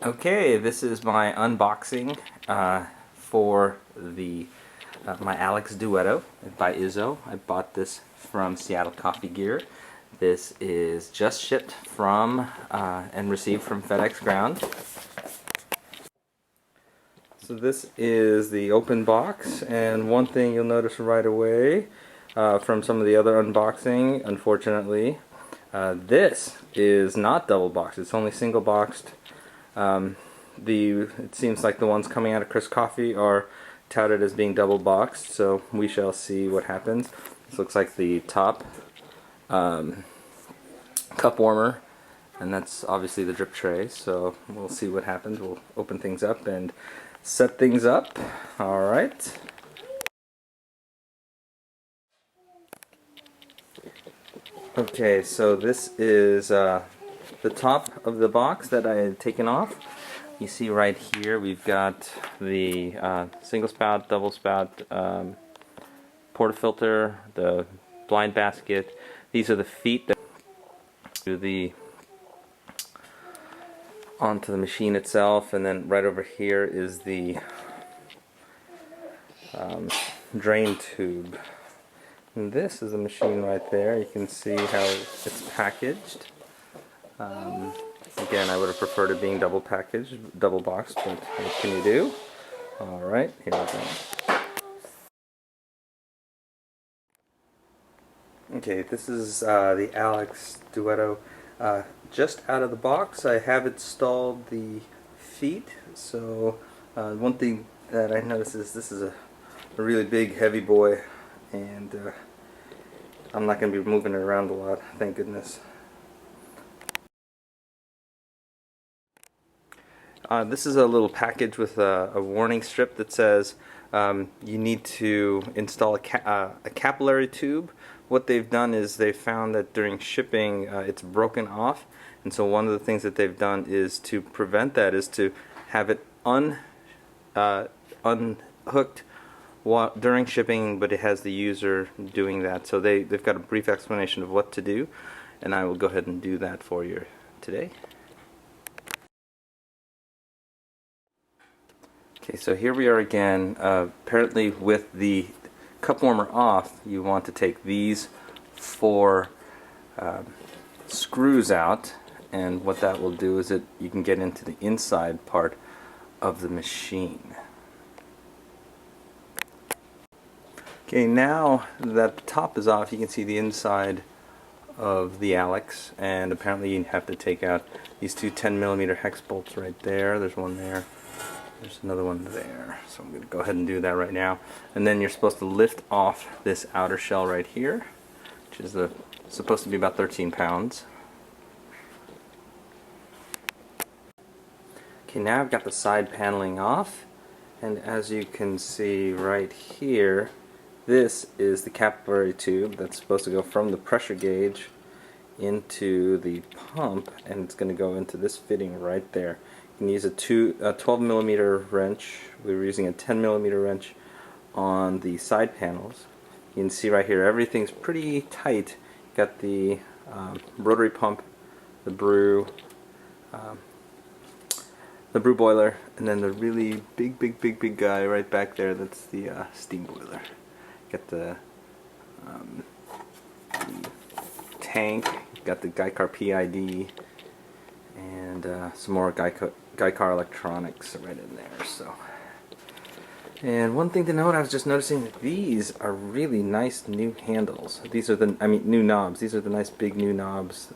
Okay, this is my unboxing for the my Alex Duetto by Izzo. I bought this from Seattle Coffee Gear. This is just shipped from and received from FedEx Ground. So this is the open box, and one thing you'll notice right away from some of the other unboxing, unfortunately, this is not double boxed. It's only single boxed. It seems like the ones coming out of Chris Coffee are touted as being double boxed, so we shall see what happens. This looks like the top cup warmer, and that's obviously the drip tray, so we'll see what happens. We'll open things up and set things up. Alright. Okay, so this is the top of the box that I had taken off. You see right here we've got the single spout, double spout, portafilter, the blind basket. These are the feet that do onto the machine itself, and then right over here is the drain tube. And this is the machine right there. You can see how it's packaged. Again, I would have preferred it being double packaged, double boxed, but what can you do? Alright, here we go. Okay, this is the Alex Duetto. Just out of the box, I have installed the feet. So one thing that I noticed is this is a really big, heavy boy, and I'm not going to be moving it around a lot, thank goodness. This is a little package with a warning strip that says you need to install a capillary tube. What they've done is they've found that during shipping it's broken off, and so one of the things that they've done is to prevent that is to have it unhooked during shipping, but it has the user doing that. So they've got a brief explanation of what to do, and I will go ahead and do that for you today. Okay, so here we are again. Apparently with the cup warmer off, you want to take these four screws out, and what that will do is you can get into the inside part of the machine. Okay, now that the top is off, you can see the inside of the Alex, and apparently you have to take out these two 10mm hex bolts right there. There's one there. There's another one there, so I'm going to go ahead and do that right now. And then you're supposed to lift off this outer shell right here, which is supposed to be about 13 pounds. Okay, now I've got the side paneling off, and as you can see right here, this is the capillary tube that's supposed to go from the pressure gauge into the pump, and it's going to go into this fitting right there. You can use a 12mm wrench. We were using a 10mm wrench on the side panels. You can see right here everything's pretty tight. You got the rotary pump, the brew boiler, and then the really big guy right back there, that's the steam boiler. Got the tank, got the Geicar PID, and some more Geicar electronics right in there. So, and one thing to note, I was just noticing that these are really nice new handles. These are new knobs. These are the nice big new knobs.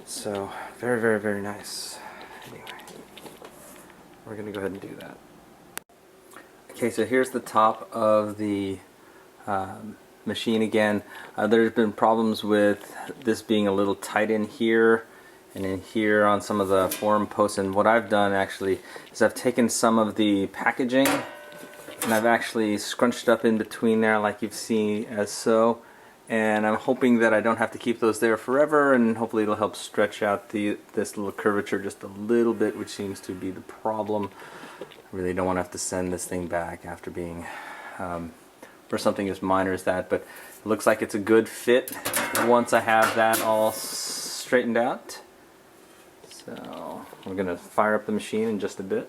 So very nice. Anyway, we're gonna go ahead and do that. Okay, so here's the top of the machine again. There's been problems with this being a little tight in here and in here on some of the forum posts, and what I've done actually is I've taken some of the packaging and I've actually scrunched up in between there like you've seen as so, and I'm hoping that I don't have to keep those there forever, and hopefully it'll help stretch out this little curvature just a little bit, which seems to be the problem. I really don't want to have to send this thing back after being for something as minor as that, but it looks like it's a good fit once I have that all straightened out. So we're going to fire up the machine in just a bit.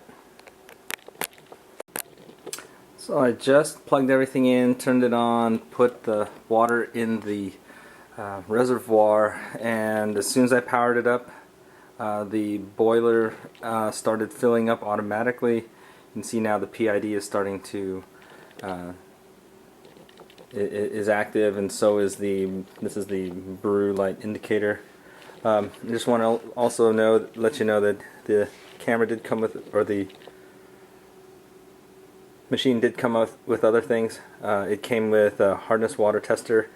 So I just plugged everything in, turned it on, put the water in the reservoir, and as soon as I powered it up, the boiler started filling up automatically. You can see now the PID is starting to is active, and so is this is the brew light indicator. I just want to also let you know that the camera did come with, or the machine did come with other things. It came with a hardness water tester,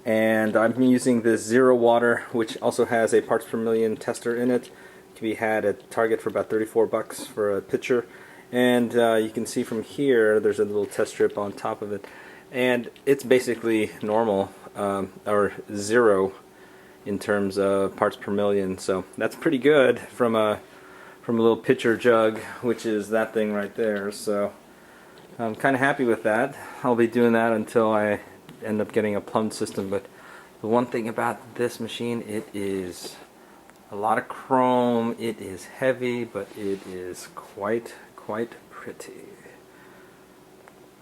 and I'm using this Zero Water, which also has a parts per million tester in it. It can be had at Target for about 34 bucks for a pitcher, and you can see from here there's a little test strip on top of it, and it's basically normal or zero in terms of parts per million, so that's pretty good from a little pitcher jug, which is that thing right there. So I'm kind of happy with that. I'll be doing that until I end up getting a plumbed system. But the one thing about this machine, it is a lot of chrome. It is heavy, but it is quite pretty.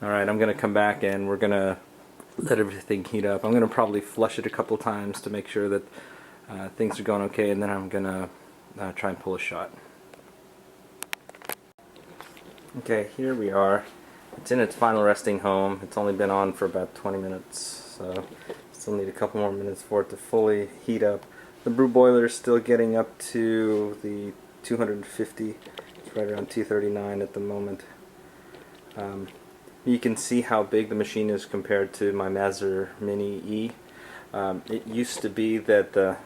Alright, I'm going to come back and we're going to let everything heat up. I'm going to probably flush it a couple times to make sure that things are going okay, and then I'm going to try and pull a shot. Okay, here we are. It's in its final resting home. It's only been on for about 20 minutes, so still need a couple more minutes for it to fully heat up. The brew boiler is still getting up to the 250. It's right around 239 at the moment. You can see how big the machine is compared to my Mazzer Mini E. It used to be that the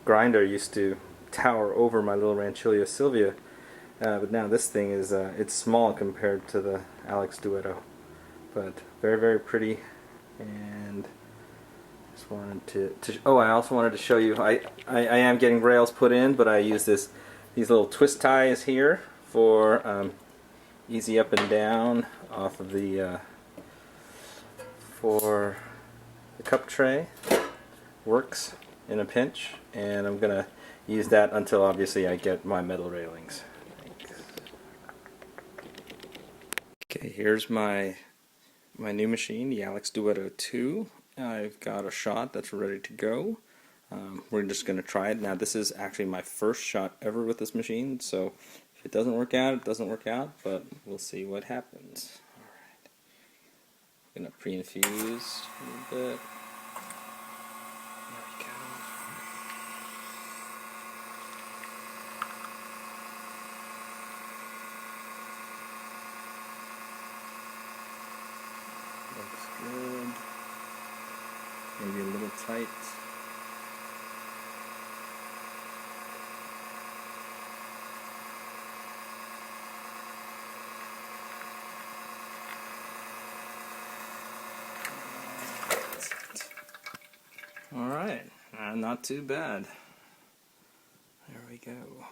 grinder used to tower over my little Ranchilla Silvia, but now this thing is it's small compared to the Alex Duetto, but very pretty. And just wanted to oh, I also wanted to show you, I am getting rails put in, but I use these little twist ties here for easy up and down off of the for the cup tray. Works in a pinch, and I'm gonna use that until obviously I get my metal railings. Okay, here's my new machine, the Alex Duetto 2. I've got a shot that's ready to go. We're just going to try it. Now this is actually my first shot ever with this machine, so if it doesn't work out, it doesn't work out, but we'll see what happens. Alright, I'm going to pre-infuse a little bit. There we go. Looks good. Maybe a little tight. Alright, not too bad. There we go.